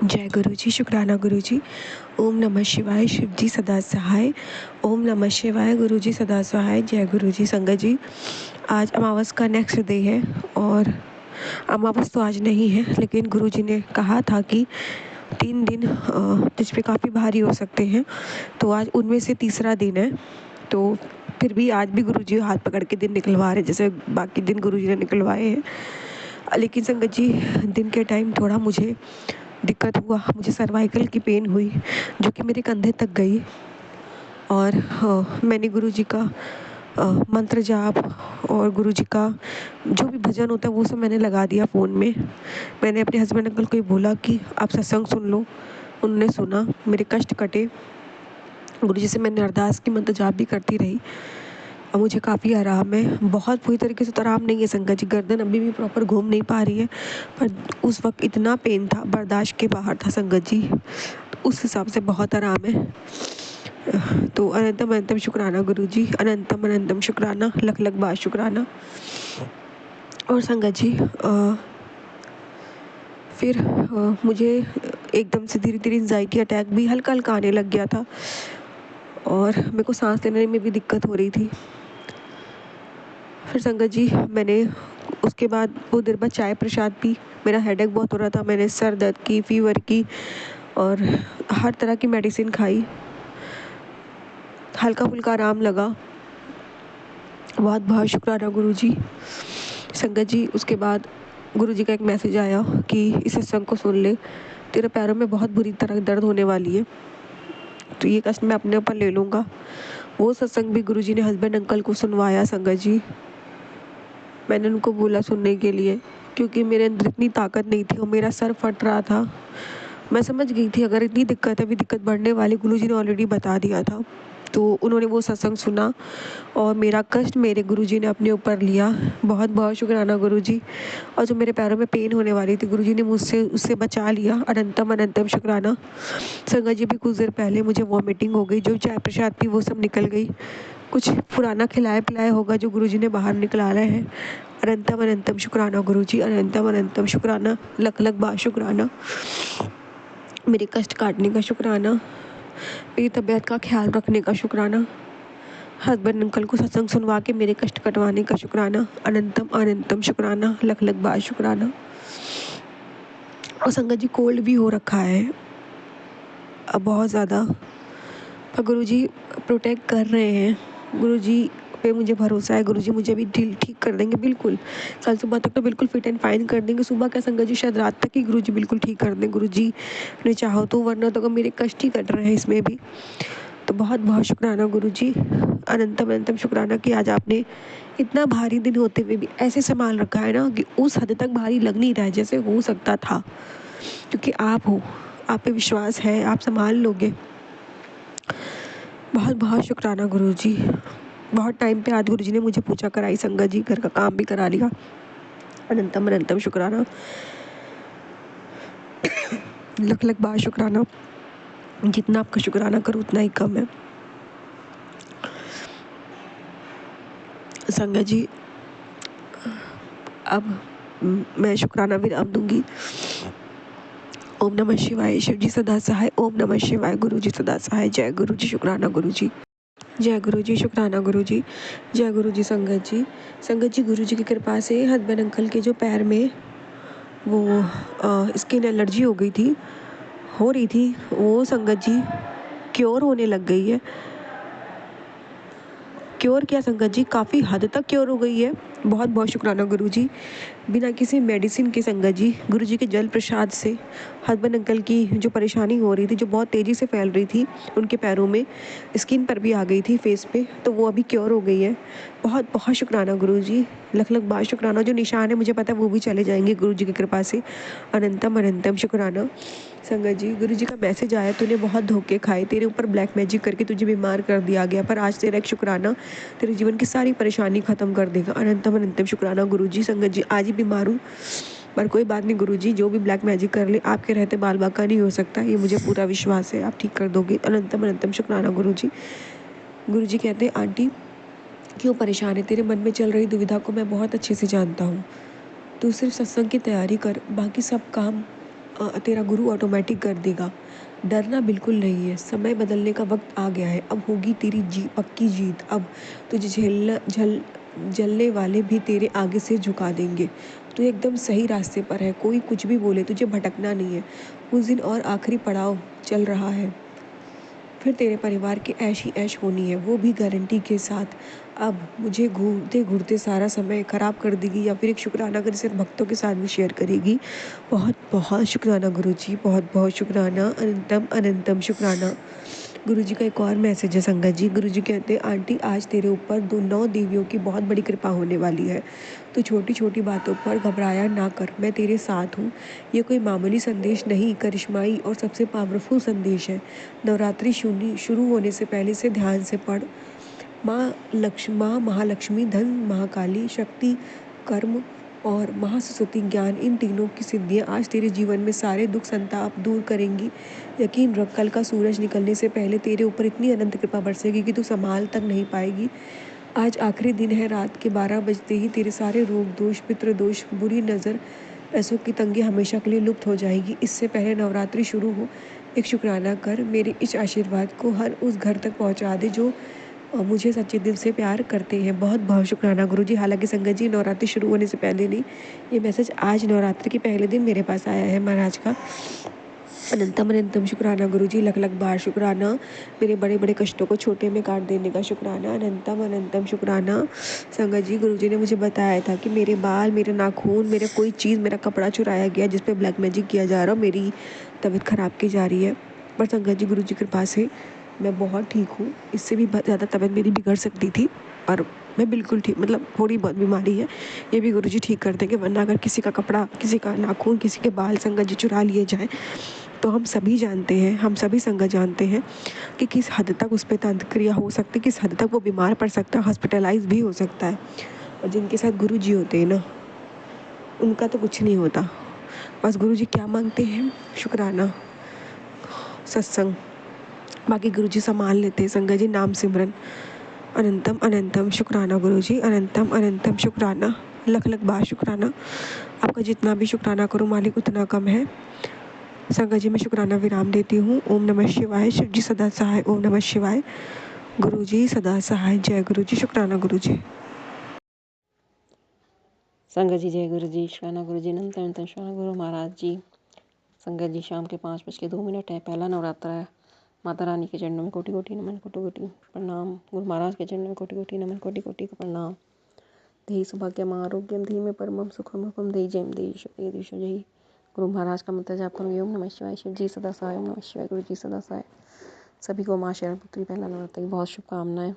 जय गुरु जी, शुक्राना गुरु जी। ओम नमः शिवाय, शिव जी सदा सहाय। ओम नमः शिवाय, गुरु जी सदा सहाय। जय गुरु जी। संगत जी, आज अमावस का नेक्स्ट डे है और अमावस तो आज नहीं है, लेकिन गुरु जी ने कहा था कि 3 दिन तुझ पे काफ़ी भारी हो सकते हैं, तो आज उनमें से तीसरा दिन है। तो फिर भी आज भी गुरु जी हाथ पकड़ के दिन निकलवा रहे हैं, जैसे बाकी दिन गुरु जी ने निकलवाए हैं। लेकिन संगत जी, दिन के टाइम थोड़ा मुझे दिक्कत हुआ, मुझे सर्वाइकल की पेन हुई जो कि मेरे कंधे तक गई। और मैंने गुरु जी का मंत्र जाप और गुरु जी का जो भी भजन होता है वो सब मैंने लगा दिया फ़ोन में। मैंने अपने हस्बैंड अंकल को ही बोला कि आप सत्संग सुन लो। उन्होंने सुना, मेरे कष्ट कटे। गुरु जी से मैंने अरदास की, मंत्र जाप भी करती रही और मुझे काफ़ी आराम है। बहुत पूरी तरीके से तो आराम नहीं है संगत जी, गर्दन अभी भी प्रॉपर घूम नहीं पा रही है, पर उस वक्त इतना पेन था, बर्दाश्त के बाहर था संगत जी। उस हिसाब से बहुत आराम है। तो अनंतम अनंतम शुक्राना गुरु जी, अनंतम अनंतम शुक्राना, लख लख बार शुक्राना। और संगत जी, फिर मुझे एकदम से धीरे धीरे एंजाइटी अटैक भी हल्का हल्का आने लग गया था और मेरे को सांस लेने में भी दिक्कत हो रही थी। फिर संगत जी, मैंने उसके बाद बहुत देर बाद चाय प्रसाद पी। मेरा हेडेक बहुत हो रहा था, मैंने सर दर्द की, फीवर की और हर तरह की मेडिसिन खाई। हल्का फुल्का आराम लगा। बहुत बहुत शुक्राना गुरु जी। संगत जी, उसके बाद गुरु जी का एक मैसेज आया कि इस सत्संग को सुन ले, तेरे पैरों में बहुत बुरी तरह दर्द होने वाली है, तो ये कष्ट मैं अपने ऊपर ले लूँगा। वो सत्संग भी गुरु जी ने हस्बैंड अंकल को सुनवाया संगत जी। मैंने उनको बोला सुनने के लिए, क्योंकि मेरे अंदर इतनी ताकत नहीं थी और मेरा सर फट रहा था। मैं समझ गई थी अगर इतनी दिक्कत है, अभी दिक्कत बढ़ने वाली, गुरुजी ने ऑलरेडी बता दिया था। तो उन्होंने वो सत्संग सुना और मेरा कष्ट मेरे गुरुजी ने अपने ऊपर लिया। बहुत बहुत शुक्राना गुरुजी। और जो मेरे पैरों में पेन होने वाली थी, गुरुजी ने मुझसे उससे बचा लिया। अनंतम अनंतम शुक्राना। संगत जी, भी कुछ देर पहले मुझे वॉमिटिंग हो गई, जो चाय प्रसाद थी वो सब निकल गई। कुछ पुराना खिलाया पिलाया होगा जो गुरुजी ने बाहर निकला है। अनंतम अनंतम शुक्राना गुरुजी, अनंतम अनंतम शुक्राना, लख लख बार शुक्राना। मेरे कष्ट काटने का शुक्राना, मेरी तबीयत का ख्याल रखने का शुक्राना, हस्बैंड अंकल को सत्संग सुनवा के मेरे कष्ट कटवाने का शुक्राना। अनंतम अनंतम शुक्राना, लख लख बार शुक्राना। और संगत जी, कोल्ड भी हो रखा है अब बहुत ज़्यादा, पर गुरुजी प्रोटेक्ट कर रहे हैं। गुरुजी पे मुझे भरोसा है, गुरुजी मुझे भी ठीक कर देंगे बिल्कुल। कल सुबह तक तो बिल्कुल फिट एंड फाइन कर देंगे। सुबह क्या संगत जी, शायद रात तक ही गुरुजी बिल्कुल ठीक कर दें, गुरुजी ने चाहो तो, वरना तो मेरे कष्ट ही कट रहे हैं इसमें भी। तो बहुत बहुत शुक्राना गुरुजी, अनंतम अनंतम शुक्राना कि आज आपने इतना भारी दिन होते हुए भी ऐसे संभाल रखा है ना कि उस हद तक भारी लग नहीं रहा है जैसे हो सकता था, क्योंकि आप हो, आप पे विश्वास है, आप संभाल लोगे। बहुत बहुत शुक्राना गुरुजी। बहुत टाइम पे आज गुरुजी ने मुझे पूजा कराई संगत जी, घर का काम भी करा लिया। अनंतम अनंतम शुक्राना, लख लख बार शुक्राना। जितना आपका शुक्राना करूँ उतना ही कम है संगत जी। अब मैं शुक्राना विराम दूंगी। ओम नमः शिवाय, शिव जी सदा सहाय। ओम नमः शिवाय, गुरु जी सदा सहाय। जय गुरु जी, शुक्राना गुरु जी। जय गुरु जी, शुक्राना गुरु जी। जय गुरु जी। संगत जी, संगत जी, गुरु जी की कृपा से हस्बैंड अंकल के जो पैर में वो स्किन एलर्जी हो गई थी, हो रही थी, वो संगत जी क्योर होने लग गई है। क्योर क्या संगत जी, काफ़ी हद तक क्योर हो गई है। बहुत बहुत शुक्राना गुरुजी। बिना किसी मेडिसिन के संगत जी, गुरुजी के जल प्रसाद से हस्बैंड अंकल की जो परेशानी हो रही थी, जो बहुत तेज़ी से फैल रही थी उनके पैरों में, स्किन पर भी आ गई थी, फेस पे, तो वो अभी क्योर हो गई है। बहुत बहुत शुक्राना गुरुजी, लख लख बार शुक्राना। जो निशान है मुझे पता है वो भी चले जाएंगे गुरुजी की कृपा से। अनंतम अनंतम शुक्राना। संगत जी, गुरुजी का मैसेज आया, तूने बहुत धोखे खाए, तेरे ऊपर ब्लैक मैजिक करके तुझे बीमार कर दिया गया, पर आज तेरा एक शुक्राना तेरे जीवन की सारी परेशानी खत्म कर देगा। अनंतम अनंतम शुक्राना गुरुजी। संगत जी, आज ही बीमार हूँ, पर कोई बात नहीं गुरुजी, जो भी ब्लैक मैजिक कर ले, आपके रहते बाल बाका नहीं हो सकता, ये मुझे पूरा विश्वास है, आप ठीक कर दोगे। अनंतम अनंतम शुक्राना गुरुजी। गुरुजी कहते हैं, आंटी क्यों परेशान है, तेरे मन में चल रही दुविधा को मैं बहुत अच्छे से जानता हूँ। तू सिर्फ सत्संग की तैयारी कर, बाकी सब काम तेरा गुरु ऑटोमेटिक कर देगा। डरना बिल्कुल नहीं है, समय बदलने का वक्त आ गया है। अब होगी तेरी पक्की जीत। अब तुझे जलने वाले भी तेरे आगे से झुका देंगे। तू एकदम सही रास्ते पर है, कोई कुछ भी बोले तुझे भटकना नहीं है। उस दिन और आखिरी पड़ाव चल रहा है, फिर तेरे परिवार की ऐश ही ऐश होनी है, वो भी गारंटी के साथ। अब मुझे घूरते घूरते सारा समय ख़राब कर देगी या फिर एक शुक्राना कर सिर्फ भक्तों के साथ भी शेयर करेगी। बहुत बहुत शुक्राना गुरुजी, बहुत बहुत शुक्राना, अनंतम अनंतम शुक्राना। गुरुजी का एक और मैसेज है संगत जी। गुरुजी कहते हैं, आंटी आज तेरे ऊपर 9 देवियों की बहुत बड़ी कृपा होने वाली है। तो छोटी छोटी बातों पर घबराया ना कर, मैं तेरे साथ हूँ। ये कोई मामूली संदेश नहीं, करिश्माई और सबसे पावरफुल संदेश है। नवरात्रि शुरू होने से पहले से ध्यान से पढ़। माँ महालक्ष्मी, धन महाकाली, शक्ति कर्म और महासरस्वती ज्ञान, इन तीनों की सिद्धियाँ आज तेरे जीवन में सारे दुख संताप दूर करेंगी। यकीन रख, कल का सूरज निकलने से पहले तेरे ऊपर इतनी अनंत कृपा बरसेगी कि तू संभाल तक नहीं पाएगी। आज आखिरी दिन है, रात के 12 बजते ही तेरे सारे रोग दोष, पितृ दोष, बुरी नज़र, पैसों की तंगी हमेशा के लिए लुप्त हो जाएगी। इससे पहले नवरात्रि शुरू हो, एक शुक्राना कर, मेरे इस आशीर्वाद को हर उस घर तक पहुंचा दे जो मुझे सच्चे दिल से प्यार करते हैं। बहुत बहुत शुक्राना गुरुजी। हालांकि संगत जी, नवरात्रि शुरू होने से पहले नहीं, ये मैसेज आज नवरात्रि के पहले दिन मेरे पास आया है महाराज का। अनंतम अनंतम शुक्राना गुरुजी, लख लख बार शुक्राना, मेरे बड़े बड़े कष्टों को छोटे में काट देने का शुक्राना। अनंतम अनंतम शुक्राना। संगत जी, गुरुजी ने मुझे बताया था कि मेरे बाल, मेरे नाखून, मेरा कोई चीज़, मेरा कपड़ा चुराया गया जिस पे ब्लैक मैजिक किया जा रहा, मेरी तबीयत ख़राब की जा रही है। पर संगत जी, गुरुजी की कृपा से मैं बहुत ठीक हूँ। इससे भी ज़्यादा तबीयत मेरी बिगड़ सकती थी और मैं बिल्कुल ठीक, मतलब थोड़ी बहुत बीमारी है, ये भी गुरुजी ठीक कर देंगे। वरना अगर किसी का कपड़ा, किसी का नाखून, किसी के बाल संगत जी चुरा लिए जाए तो हम सभी जानते हैं, हम सभी संगत जानते हैं कि किस हद तक उस पर तंत्र क्रिया हो सकती है, किस हद तक वो बीमार पड़ सकता है, हॉस्पिटलाइज भी हो सकता है। और जिनके साथ गुरुजी होते हैं ना, उनका तो कुछ नहीं होता। बस गुरुजी क्या मांगते हैं? शुक्राना, सत्संग, बाकी गुरुजी संभाल लेते हैं। संगत जी, नाम सिमरन। अनंतम अनंतम शुक्राना गुरुजी, अनंतम अनंतम शुक्राना, लख लख बार शुक्राना। आपका जितना भी शुक्राना करूँ मालिक उतना कम है। संगत जी, मैं शुक्राना विराम देती हूँ। ओम नमः शिवाय। शिव जी सदा सहाय। ओम नमः शिवाय। गुरु जी सदा सहाय। जय गुरु जी। शुक्राना गुरु जी। संगत जी, जय गुरु जी, शुक्राना गुरु जी, अनंत अनंत शुक्राना गुरु महाराज जी। संगत जी, शाम के 5:02 है, पहला नवरात्र है। माता रानी के चरणों में कोटि कोटि नमन, कोटि कोटि प्रणाम। गुरु महाराज के चरणों में कोटि कोटि नमन, कोटि कोटि प्रणाम। देहि सौभाग्यम आरोग्यम धीमे परमम सुखम रूपम देहि जयम देहि देशो जय। गुरु महाराज का मंत्र जाप करूँगी। ओम नमः शिवाय। शिव जी सदा सहाय। ओम नमः शिवाय। गुरु जी सदा सहाय। सभी को माँ शरण पुत्री पहला नवरात्र की बहुत शुभकामनाएं।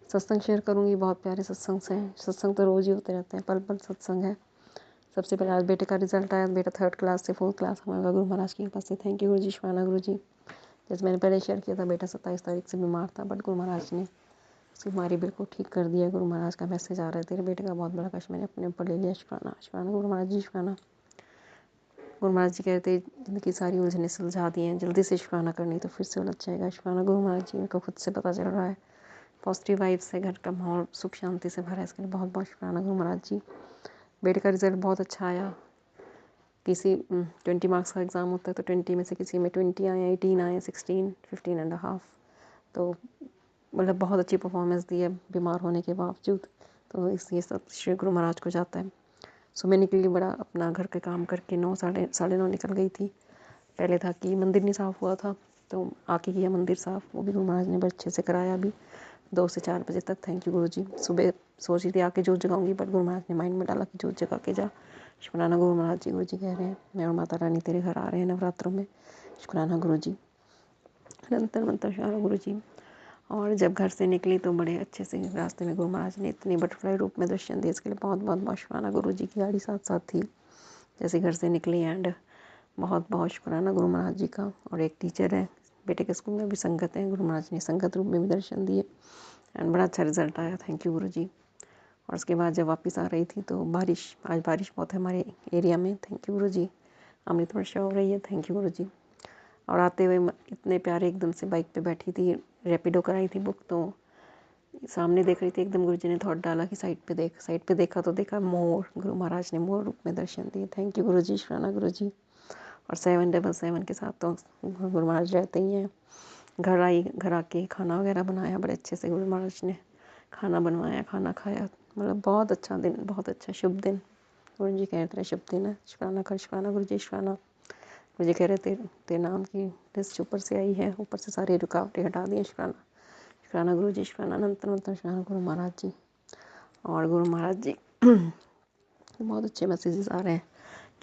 सत्संग शेयर करूँगी, बहुत प्यारे सत्संग से हैं। सत्संग तो रोज़ ही होते रहते हैं, पल पल सत्संग है। सबसे पहले आज बेटे का रिजल्ट आया। बेटा 3rd क्लास से 4th क्लास हमारा गुरु महाराज की कृपा से। थैंक यू गुरु जी, शुक्राना गुरु जी। जैसे मैंने पहले शेयर किया था, बेटा 27 तारीख से बीमार था, बट गुरु महाराज ने उसकी बीमारी बिल्कुल ठीक कर दिया। गुरु महाराज का मैसेज आ रहा है, तेरे बेटे का बहुत बड़ा कष्ट मैंने अपने ऊपर ले लिया। शुक्राना शुक्राना गुरु महाराज जी, शुक्राना। गुरु महाराज जी कहते जिंदगी सारी उलझने सुलझा दी हैं, जल्दी से शुक्राना करनी तो फिर से उलझ जाएगा। शुक्राना गुरु महाराज जी, मेरे को खुद से पता चल रहा है। पॉजिटिव वाइब्स से घर का माहौल सुख शांति से भरा है, इसके लिए बहुत बहुत शुक्राना गुरु महाराज जी। बेटे का रिजल्ट बहुत अच्छा आया। किसी 20 मार्क्स का एग्ज़ाम होता है तो 20 में से किसी में 20 आए, 18 आए, 16, 15.5। तो मतलब बहुत अच्छी परफॉर्मेंस दी है बीमार होने के बावजूद। तो इसलिए सब श्री गुरु महाराज को जाता है। सुबह निकली, बड़ा अपना घर के काम करके 9, साढ़े 9 निकल गई थी। पहले था कि मंदिर नहीं साफ़ हुआ था, तो आके किया मंदिर साफ़, वो भी गुरु महाराज ने बड़े अच्छे से कराया। अभी 2 से 4 बजे तक। थैंक यू गुरु जी। सुबह सोच रही थी आके जोत जगाऊंगी, बट गुरु महाराज ने माइंड में डाला कि जोत जगा के जा। शुक्राना गुरु महाराज जी। गुरु जी कह रहे हैं मैं और माता रानी तेरे घर आ रहे हैं नवरात्रों में। शुक्राना गुरु जी, निरंतर मंत्र शुक्राना गुरु जी। और जब घर से निकली तो बड़े अच्छे से रास्ते में गुरु महाराज ने इतने बटरफ्लाई रूप में दर्शन दिए, इसके लिए बहुत बहुत बहुत शुक्राना। गुरु जी की गाड़ी साथ साथ थी जैसे घर से निकली, एंड बहुत बहुत शुक्राना गुरु महाराज जी का। और एक टीचर है बेटे के स्कूल में भी, संगत है, गुरु महाराज ने संगत रूप में भी दर्शन दिए एंड बड़ा अच्छा रिजल्ट आया। थैंक यू गुरु जी। और उसके बाद जब वापस आ रही थी तो बारिश, आज बारिश बहुत है हमारे एरिया में। थैंक यू गुरु जी। अमृत वर्षा हो रही है। थैंक यू गुरु जी। और आते हुए इतने प्यारे, एकदम से बाइक पे बैठी थी, रैपिडो कराई थी बुक, तो सामने देख रही थी, एकदम गुरु जी ने थॉट डाला कि साइड पे देख। साइड पे देखा तो देखा मोर, गुरु महाराज ने मोर रूप में दर्शन दिए। थैंक यू गुरु जी, शुक्राना गुरु जी। और 777 के साथ तो गुरु महाराज रहते ही हैं। घर आके खाना वगैरह बनाया बड़े अच्छे से, गुरु महाराज ने खाना बनवाया, खाना खाया। मतलब बहुत अच्छा दिन, बहुत अच्छा शुभ दिन। गुरु जी कह रहे थे शुभ दिन है, शुक्राना कर, शुक्राना गुरु जी, शुक्राना। गुरु जी कह रहे थे तेरे नाम की लिस्ट ऊपर से आई है, ऊपर से सारी रुकावटें हटा दी हैं, शुक्राना। शुक्राना गुरु जी, शुक्राना अनंत अनंत शुक्राना गुरु महाराज जी। और गुरु महाराज जी बहुत अच्छे मैसेजेस आ रहे हैं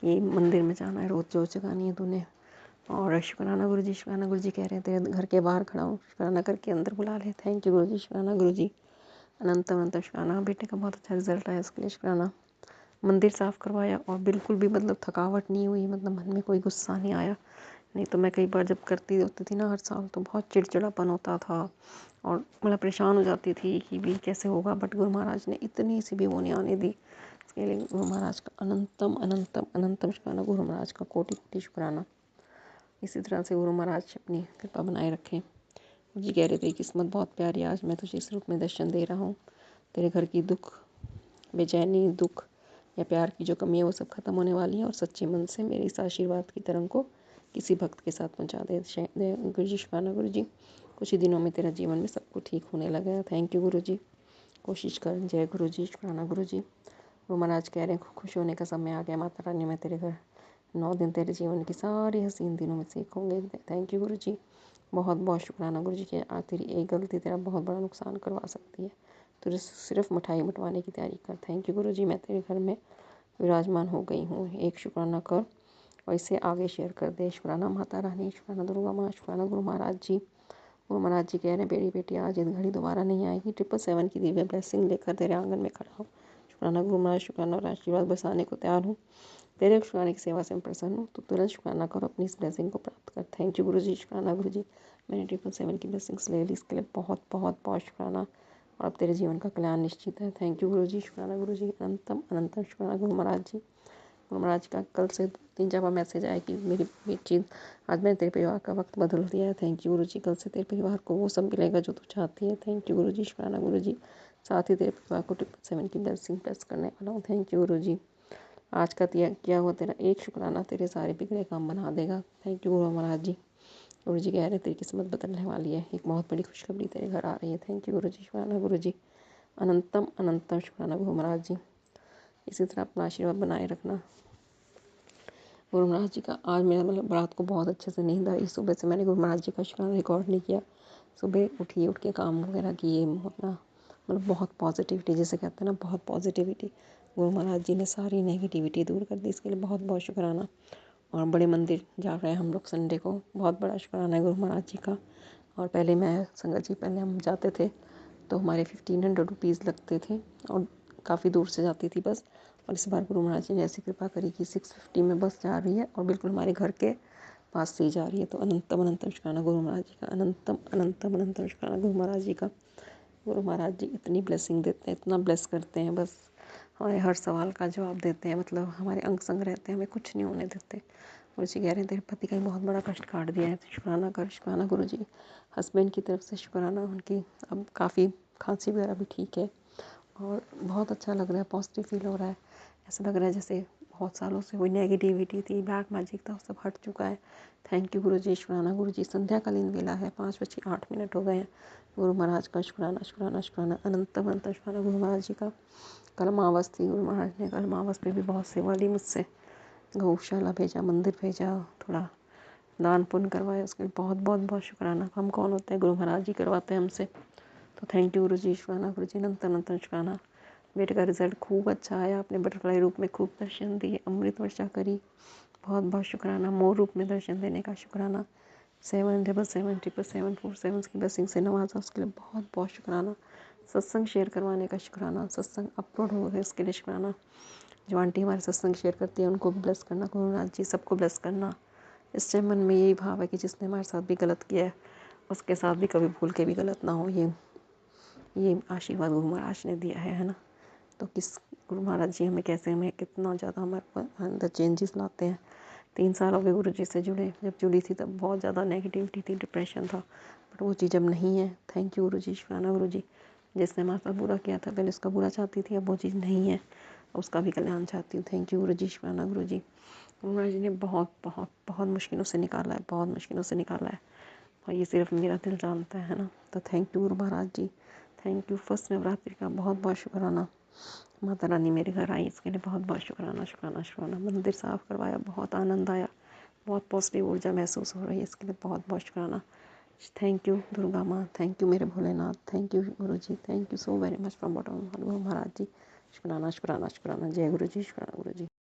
कि मंदिर में जाना है, रोज़ जोत जगानी है तूने। और शुक्राना गुरु जी, शुक्राना गुरु जी कह रहे थे घर के बाहर खड़ा हूँ, शुक्राना करके अंदर बुला ले। थैंक यू गुरु जी, शुक्राना गुरु जी अनंत अनंत शुक्राना। बेटे का बहुत अच्छा रिजल्ट आया, उसके लिए शुक्राना। मंदिर साफ़ करवाया और बिल्कुल भी मतलब थकावट नहीं हुई, मतलब मन में कोई गुस्सा नहीं आया। नहीं तो मैं कई बार जब करती होती थी ना हर साल, तो बहुत चिड़चिड़ापन होता था और मतलब परेशान हो जाती थी कि भी कैसे होगा। बट गुरु महाराज ने इतनी सी भी वो नहीं आने दी। इसके लिए गुरु महाराज का अनंतम अनंतम अनंतम शुक्राना, गुरु महाराज का कोटि कोटि शुक्राना। इसी तरह से गुरु महाराज अपनी कृपा बनाए रखें। जी कह रहे थे किस्मत बहुत प्यारी, आज मैं तुझे इस रूप में दर्शन दे रहा हूँ। तेरे घर की दुख, बेचैनी, दुख या प्यार की जो कमी है वो सब खत्म होने वाली है और सच्चे मन से मेरे इस आशीर्वाद की तरंग को किसी भक्त के साथ पहुँचा दे। गुरु जी, शुक्राना गुरु जी। कुछ ही दिनों में तेरा जीवन में सब कुछ ठीक होने लगा। थैंक यू गुरु जी, कोशिश कर। जय गुरु जी, शुक्राना गुरु जी। गुरु महाराज कह रहे हैं खुश होने का समय आ गया माता रानी, मैं तेरे घर 9 दिन तेरे जीवन की सारी हसीन दिनों में से एक होंगे। थैंक यू गुरु जी, बहुत बहुत शुक्राना गुरु जी। कि तेरी एक गलती तेरा बहुत बड़ा नुकसान करवा सकती है, तुझे सिर्फ मिठाई बंटवाने की तैयारी कर। थैंक यू गुरु जी, मैं तेरे घर में विराजमान हो गई हूँ। एक शुक्राना कर और इसे आगे शेयर कर दे। शुक्राना माता रानी, शुक्राना दुर्गा माँ, शुक्राना गुरु महाराज जी। गुरु महाराज जी कह रहे हैं बेटी बेटी आज ये घड़ी दोबारा नहीं आएगी, 777 की दिव्य ब्लेसिंग लेकर तेरे आंगन में खड़ा हूँ। शुक्राना गुरु महाराज, शुक्राना और आशीर्वाद बरसाने को तैयार हूँ। तेरे शुक्राने की सेवा से मैं प्रसन्न हूँ, तो तुरंत शुक्राना करो, अपनी इस ब्लेसिंग को प्राप्त कर। थैंक यू गुरु जी, शुक्राना गुरु जी। मैंने 777 की ब्लेसिंग्स ले ली, इसके लिए बहुत बहुत बहुत शुक्राना और अब तेरे जीवन का कल्याण निश्चित है। थैंक यू गुरु जी, शुक्राना गुरु जी अनंतम अनंतम शुक्राना गुरु महाराज जी। गुरु महाराज का कल से 3 बार मैसेज आया कि मेरी बेटी आज मैंने तेरे परिवार का वक्त बदल दिया है। थैंक यू गुरु जी, कल से तेरे परिवार को वो सब मिलेगा जो तू चाहती है। थैंक यू गुरु जी, शुक्राना गुरु जी। साथ ही तेरे परिवार को 777 की ब्लेसिंग प्रेस करने वाला हूँ। थैंक यू गुरु जी। आज का किया हुआ तेरा एक शुक्राना तेरे सारे बिगड़े काम बना देगा। थैंक यू गुरु महाराज जी। गुरु जी कह रहे तेरी किस्मत बदलने वाली है, एक बहुत बड़ी खुशखबरी तेरे घर आ रही है। थैंक यू गुरु जी, शुक्राना गुरु जी अनंतम अनंतम शुक्राना गुरु महाराज जी। इसी तरह अपना आशीर्वाद बनाए रखना। गुरु महाराज जी का आज मेरा मतलब रात को बहुत अच्छे से नींद आई। सुबह से मैंने गुरु महाराज जी का शुक्राना रिकॉर्ड नहीं किया। सुबह उठ के काम वगैरह किए, अपना मतलब बहुत पॉजिटिविटी, जैसे कहते हैं ना बहुत पॉजिटिविटी, गुरु महाराज जी ने सारी नेगेटिविटी दूर कर दी। इसके लिए बहुत बहुत शुक्राना। और बड़े मंदिर जा रहे हैं हम लोग संडे को, बहुत बड़ा शुक्राना है गुरु महाराज जी का। और पहले मैं संगत जी पहले हम जाते थे तो हमारे 1500 रुपीज़ लगते थे और काफ़ी दूर से जाती थी बस। और इस बार गुरु महाराज जी ने ऐसी कृपा करी कि 650 में बस जा रही है और बिल्कुल हमारे घर के पास से ही जा रही है। तो अनंतम अनंतम शुक्राना गुरु महाराज जी का, अनंतम अनंतम अनंतम शुक्राना गुरु महाराज जी का। गुरु महाराज जी इतनी ब्लेसिंग देते हैं, इतना ब्लेस करते हैं, बस हमारे हर सवाल का जवाब देते हैं, मतलब हमारे अंग संग रहते हैं, हमें कुछ नहीं होने देते। गुरु जी कह रहे हैं तेरे पति का बहुत बड़ा कष्ट काट दिया है, शुक्राना कर, शुक्राना गुरु जी। हस्बैंड की तरफ से शुक्राना, उनकी अब काफ़ी खांसी वगैरह भी ठीक है और बहुत अच्छा लग रहा है, पॉजिटिव फील हो रहा है। ऐसा लग रहा है जैसे बहुत सालों से कोई नेगेटिविटी थी, ब्लैक मैजिक था, वो सब हट चुका है। थैंक यू गुरु जी, शुक्राना गुरु जी। संध्याकालीन वेला है, 5:08 हो गए हैं। गुरु महाराज का शुक्राना शुक्राना शुक्राना अनंतम अनंत शुक्राना गुरु महाराज जी का। कल अमावस थी, गुरु महाराज ने कल अमावस पे भी बहुत सेवा ली मुझसे, गौशाला भेजा, मंदिर भेजा, थोड़ा दान पुण्य करवाया, उसके लिए बहुत बहुत बहुत शुक्राना। हम कौन होते हैं, गुरु महाराज जी करवाते हैं हमसे। तो थैंक यू गुरु जी, शुक्राना गुरु जी अनंत अनंत शुक्राना। बेटे का रिजल्ट खूब अच्छा आया, आपने बटरफ्लाई रूप में खूब दर्शन दिए, अमृत वर्षा करी, बहुत बहुत शुक्राना। मोर रूप में दर्शन देने का शुक्राना। 777 की ब्लेसिंग से नवाजा, उसके लिए बहुत बहुत शुक्राना। सत्संग शेयर करवाने का शुक्राना, सत्संग अपलोड हो गए उसके लिए शुक्राना। जो आंटी हमारे सत्संग शेयर करती है उनको भी ब्लेस करना, गुरुनाथ जी सबको ब्लेस करना। इस टाइम मन में यही भाव है कि जिसने हमारे साथ भी गलत किया है उसके साथ भी कभी भूल के भी गलत ना हो। ये आशीर्वाद गुरु महाराज ने दिया है ना। तो किस गुरु महाराज जी हमें कैसे, हमें कितना ज़्यादा हमारे अंदर चेंजेस लाते हैं। 3 साल हो गए गुरु जी से जुड़े, जब जुड़ी थी तब बहुत ज़्यादा नेगेटिविटी थी, डिप्रेशन था, बट वो चीज़ अब नहीं है। थैंक यू गुरु जी, शुक्राना गुरु जी। जिसने हमारे साथ बुरा किया था पहले उसका बुरा चाहती थी, अब वो चीज़ नहीं है, उसका भी कल्याण चाहती हूँ। थैंक यू गुरु जी, शुक्राना गुरु जी। गुरु महाराज जी ने बहुत बहुत बहुत मुश्किलों से निकाला है, बहुत मुश्किलों से निकाला है, और ये सिर्फ मेरा दिल जानता है ना। तो thank you Guru Maharaj ji, thank you. First Navratri का बहुत बहुत शुक्राना। माता रानी मेरे घर आई, इसके लिए बहुत बहुत शुक्राना शुक्राना शुक्राना। मंदिर साफ़ करवाया, बहुत आनंद आया, बहुत पॉजिटिव ऊर्जा महसूस हो रही है, इसके लिए बहुत बहुत शुक्राना। थैंक यू दुर्गा माँ, थैंक यू मेरे Bholenath, thank you Guru ji, thank you so very much from bottom Guru Maharaj जी। शुक्राना शुक्राना शुक्राना। जय गुरु जी, शुक्राना गुरु जी।